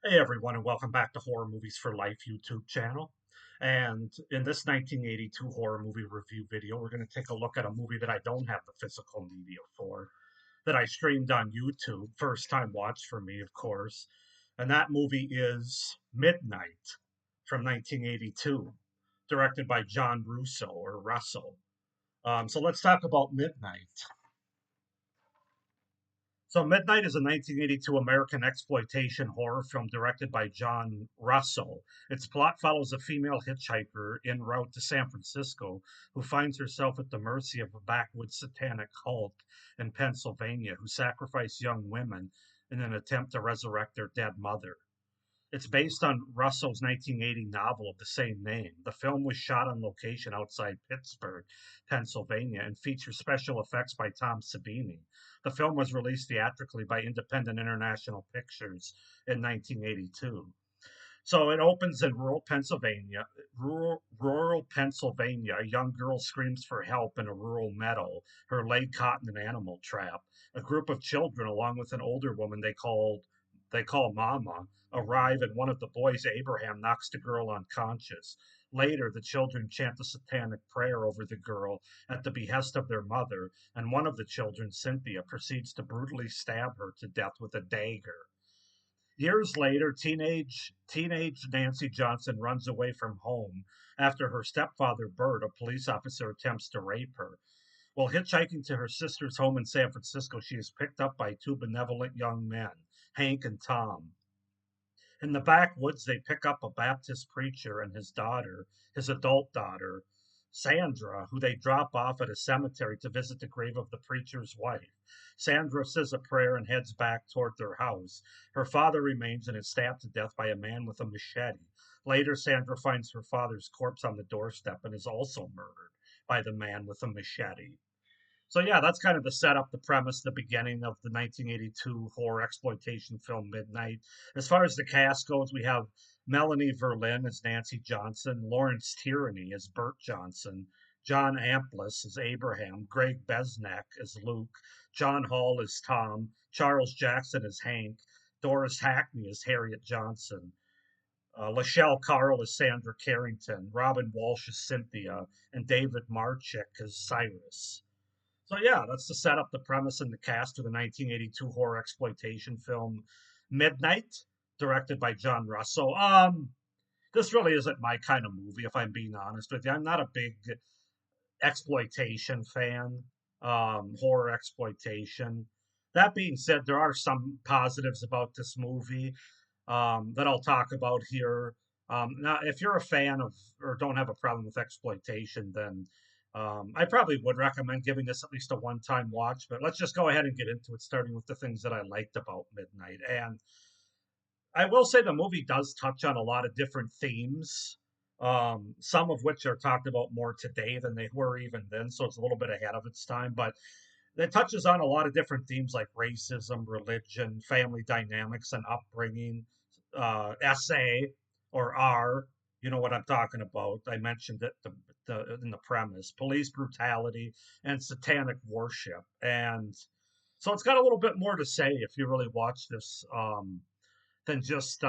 Hey everyone, and welcome back to Horror Movies for Life YouTube channel. And in this 1982 horror movie review video, we're going to take a look at a movie that I don't have the physical media for, that I streamed on YouTube, first time watch for me, of course. And that movie is Midnight from 1982, directed by John Russo or Russo. So let's talk about Midnight. So Midnight is a 1982 American exploitation horror film directed by John Russo. Its plot follows a female hitchhiker en route to San Francisco who finds herself at the mercy of a backwoods satanic cult in Pennsylvania who sacrifice young women in an attempt to resurrect their dead mother. It's based on Russo's 1980 novel of the same name. The film was shot on location outside Pittsburgh, Pennsylvania, and features special effects by Tom Savini. The film was released theatrically by Independent International Pictures in 1982. So it opens in rural Pennsylvania. Rural Pennsylvania, a young girl screams for help in a rural meadow, her leg caught in an animal trap. A group of children, along with an older woman they call Mama, arrive, and one of the boys, Abraham, knocks the girl unconscious. Later, the children chant a satanic prayer over the girl at the behest of their mother, and one of the children, Cynthia, proceeds to brutally stab her to death with a dagger. Years later, teenage Nancy Johnson runs away from home after her stepfather Bert, a police officer, attempts to rape her. While hitchhiking to her sister's home in San Francisco, she is picked up by two benevolent young men, Hank and Tom. In the backwoods, they pick up a Baptist preacher and his daughter, his adult daughter, Sandra, who they drop off at a cemetery to visit the grave of the preacher's wife. Sandra says a prayer and heads back toward their house. Her father remains and is stabbed to death by a man with a machete. Later, Sandra finds her father's corpse on the doorstep and is also murdered by the man with a machete. So yeah, that's kind of the setup, the premise, the beginning of the 1982 horror exploitation film Midnight. As far as the cast goes, we have Melanie Verlin as Nancy Johnson, Lawrence Tierney as Bert Johnson, John Amplis as Abraham, Greg Besnak as Luke, John Hall as Tom, Charles Jackson as Hank, Doris Hackney as Harriet Johnson, Lachelle Carl as Sandra Carrington, Robin Walsh as Cynthia, and David Marchik as Cyrus. So yeah, that's to set up the premise and the cast of the 1982 horror exploitation film Midnight, directed by John Russo. This really isn't my kind of movie, if I'm being honest with you. I'm not a big exploitation fan, horror exploitation. That being said, there are some positives about this movie that I'll talk about here. Now, if you're a fan of or don't have a problem with exploitation, then I probably would recommend giving this at least a one-time watch. But let's just go ahead and get into it, starting with the things that I liked about Midnight. And I will say the movie does touch on a lot of different themes, some of which are talked about more today than they were even then. So it's a little bit ahead of its time. But it touches on a lot of different themes like racism, religion, family dynamics, and upbringing. SA or R, you know what I'm talking about. I mentioned it in the premise: police brutality and satanic worship. And so it's got a little bit more to say if you really watch this than just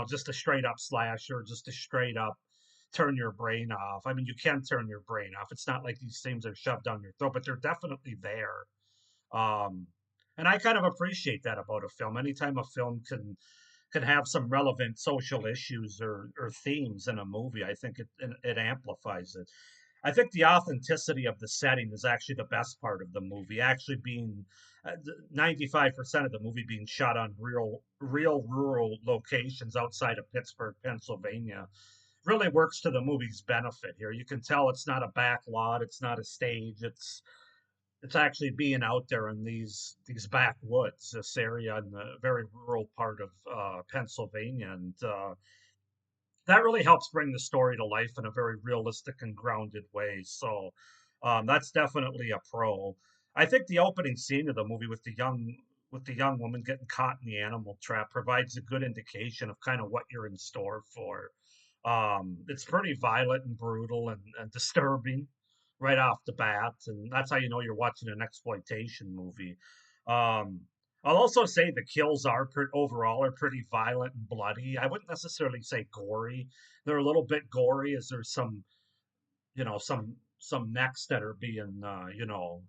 just a straight up slasher, just a straight up turn your brain off. I mean, you can turn your brain off. It's not like these things are shoved down your throat, but they're definitely there. Um, and I kind of appreciate that about a film. Anytime a film can have some relevant social issues or themes in a movie, I think it amplifies it. I think the authenticity of the setting is actually the best part of the movie. Actually, being 95% of the movie being shot on real rural locations outside of Pittsburgh, Pennsylvania, really works to the movie's benefit here. You can tell it's not a back lot, it's not a stage, it's actually being out there in these backwoods, this area in the very rural part of Pennsylvania, and that really helps bring the story to life in a very realistic and grounded way. So that's definitely a pro. I think the opening scene of the movie with the young woman getting caught in the animal trap provides a good indication of kind of what you're in store for. It's pretty violent and brutal and disturbing right off the bat, and that's how you know you're watching an exploitation movie. Um, I'll also say the kills are overall are pretty violent and bloody. I wouldn't necessarily say gory. They're a little bit gory as there's some, some necks that are being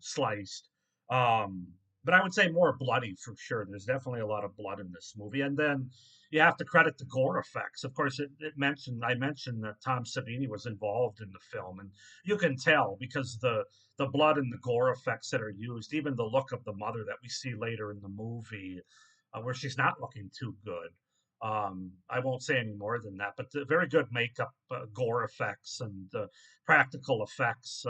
sliced. Um, but I would say more bloody for sure. There's definitely a lot of blood in this movie, and then you have to credit the gore effects. Of course, it mentioned I mentioned that Tom Savini was involved in the film, and you can tell because the blood and the gore effects that are used, even the look of the mother that we see later in the movie, where she's not looking too good. I won't say any more than that, but the very good makeup, gore effects, and practical effects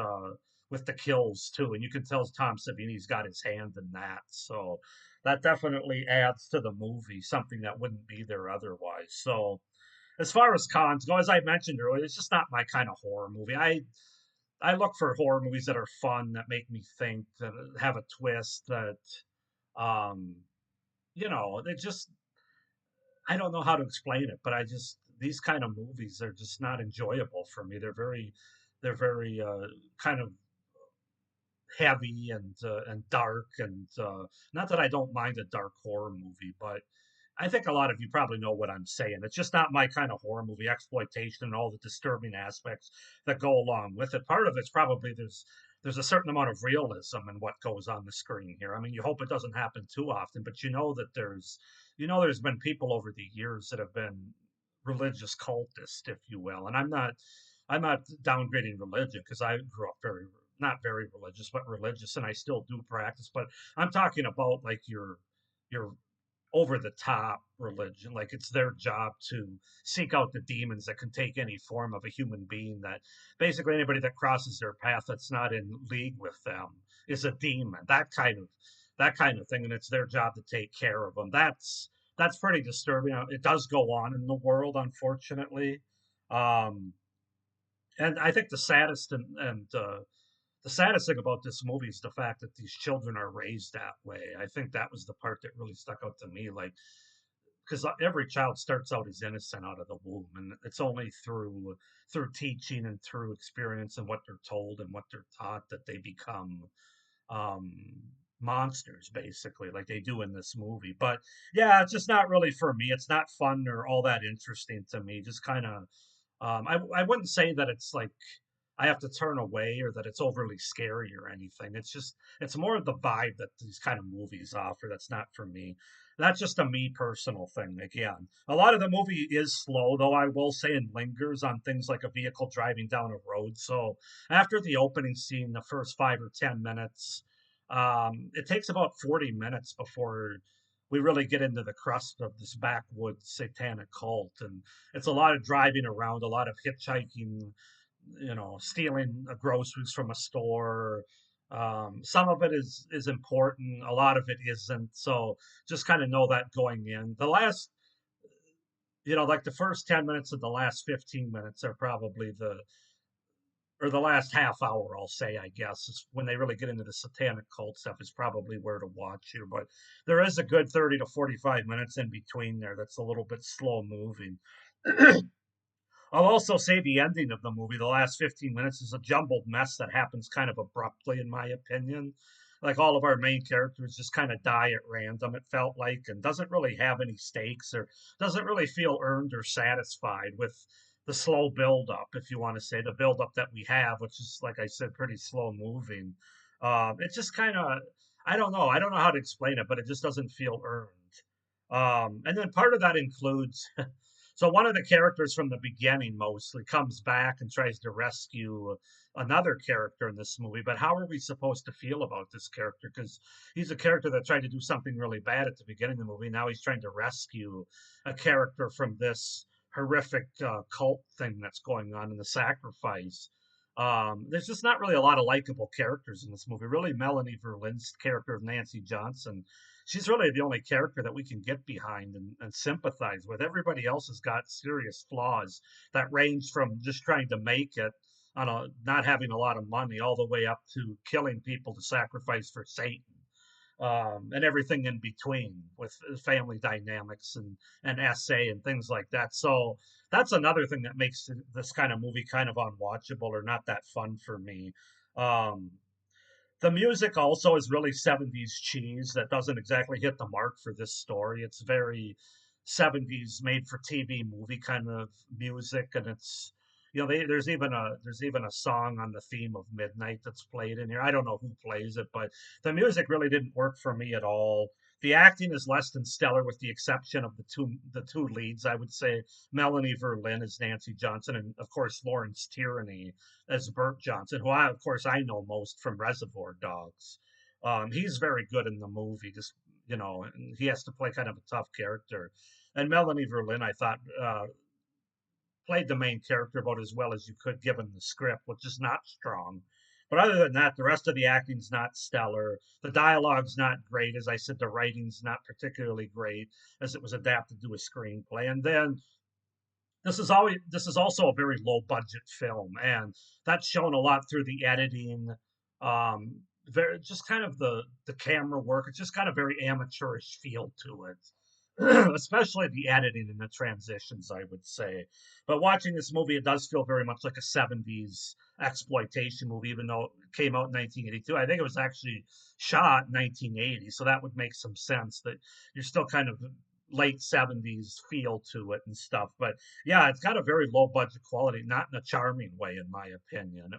with the kills too. And you can tell Tom Savini's got his hand in that. So that definitely adds to the movie, something that wouldn't be there otherwise. So as far as cons go, as I mentioned earlier, it's just not my kind of horror movie. I look for horror movies that are fun, that make me think, that have a twist, that um, they just I don't know how to explain it, but I just these kind of movies are just not enjoyable for me. They're very kind of heavy and dark, and not that I don't mind a dark horror movie, but I think a lot of you probably know what I'm saying. It's just not my kind of horror movie. Exploitation and all the disturbing aspects that go along with it. Part of it's probably there's a certain amount of realism in what goes on the screen here. I mean, you hope it doesn't happen too often, but there's been people over the years that have been religious cultists, if you will. And I'm not downgrading religion because I grew up very not very religious, but religious, and I still do practice. But I'm talking about like your over the top religion. Like it's their job to seek out the demons that can take any form of a human being. That basically anybody that crosses their path that's not in league with them is a demon. That kind of thing, and it's their job to take care of them. That's pretty disturbing. It does go on in the world, unfortunately. Um, and I think the saddest thing about this movie is the fact that these children are raised that way. I think that was the part that really stuck out to me. Like, because every child starts out as innocent out of the womb, and it's only through teaching and through experience and what they're told and what they're taught that they become um, monsters, basically, like they do in this movie. But yeah, it's just not really for me. It's not fun or all that interesting to me. Just kind of, I wouldn't say that it's like I have to turn away or that it's overly scary or anything. It's more of the vibe that these kind of movies offer that's not for me. That's just a me personal thing. Again, a lot of the movie is slow, though I will say, and lingers on things like a vehicle driving down a road. So after the opening scene, the first 5 or 10 minutes, it takes about 40 minutes before we really get into the crust of this backwoods satanic cult. And it's a lot of driving around, a lot of hitchhiking, stealing groceries from a store. Some of it is important, a lot of it isn't. So just kind of know that going in. Like the first 10 minutes and the last 15 minutes are probably the last half hour, I'll say, I guess, is when they really get into the satanic cult stuff, is probably where to watch here. But there is a good 30 to 45 minutes in between there that's a little bit slow moving. I'll also say the ending of the movie, the last 15 minutes, is a jumbled mess that happens kind of abruptly, in my opinion. Like all of our main characters just kind of die at random, it felt like, and doesn't really have any stakes or doesn't really feel earned or satisfied with the slow build up, if you want to say the build up that we have, which is, like I said, pretty slow moving. It's just kind of, I don't know. I don't know how to explain it, but it just doesn't feel earned. And then part of that includes so one of the characters from the beginning mostly comes back and tries to rescue another character in this movie. But how are we supposed to feel about this character? Because he's a character that tried to do something really bad at the beginning of the movie. Now he's trying to rescue a character from this horrific cult thing that's going on in the sacrifice. There's just not really a lot of likable characters in this movie. Really, Melanie Verlin's character of Nancy Johnson, she's really the only character that we can get behind and sympathize with. Everybody else has got serious flaws that range from just trying to make it on not having a lot of money all the way up to killing people to sacrifice for Satan. And everything in between with family dynamics and essay and things like that. So that's another thing that makes this kind of movie kind of unwatchable or not that fun for me. Um, The music also is really 70s cheese that doesn't exactly hit the mark for this story. It's very 70s made for TV movie kind of music, and it's there's even a song on the theme of Midnight that's played in here. I don't know who plays it, but the music really didn't work for me at all. The acting is less than stellar, with the exception of the two leads. I would say Melanie Verlin as Nancy Johnson, and of course Lawrence Tierney as Burt Johnson, who of course I know most from Reservoir Dogs. He's very good in the movie. Just and he has to play kind of a tough character. And Melanie Verlin, I thought, played the main character about as well as you could, given the script, which is not strong. But other than that, the rest of the acting's not stellar. The dialogue's not great. As I said, the writing's not particularly great, as it was adapted to a screenplay. And then this is also a very low budget film, and that's shown a lot through the editing. Very just kind of the camera work. It's just got a very amateurish feel to it. Especially the editing and the transitions, I would say. But watching this movie, it does feel very much like a 70s exploitation movie, even though it came out in 1982. I think it was actually shot in 1980, so that would make some sense that you're still kind of late 70s feel to it and stuff. But yeah, it's got a very low budget quality, not in a charming way, in my opinion.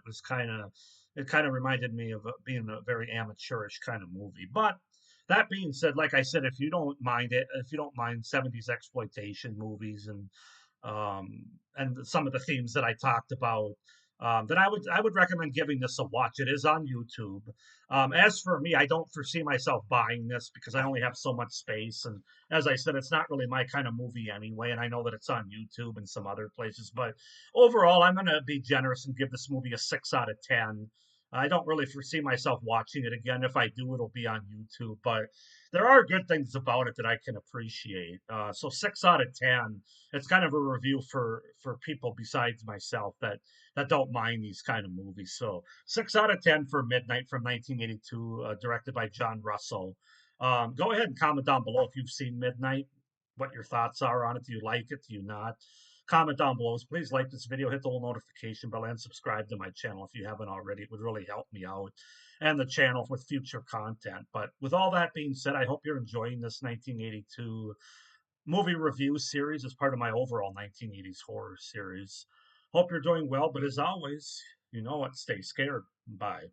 It kind of reminded me of being a very amateurish kind of movie. But that being said, like I said, if you don't mind 70s exploitation movies and some of the themes that I talked about, then I would recommend giving this a watch. It is on YouTube. As for me, I don't foresee myself buying this because I only have so much space, and as I said, it's not really my kind of movie anyway. And I know that it's on YouTube and some other places, but overall, I'm gonna be generous and give this movie a 6 out of 10. I don't really foresee myself watching it again. If I do, it'll be on YouTube. But there are good things about it that I can appreciate. So 6 out of 10. It's kind of a review for people besides myself that don't mind these kind of movies. So 6 out of 10 for Midnight from 1982, directed by John Russo. Go ahead and comment down below if you've seen Midnight, what your thoughts are on it. Do you like it? Do you not? Comment down below. Please like this video, hit the little notification bell, and subscribe to my channel if you haven't already. It would really help me out and the channel with future content. But with all that being said, I hope you're enjoying this 1982 movie review series as part of my overall 1980s horror series. Hope you're doing well, but as always, you know what? Stay scared. Bye.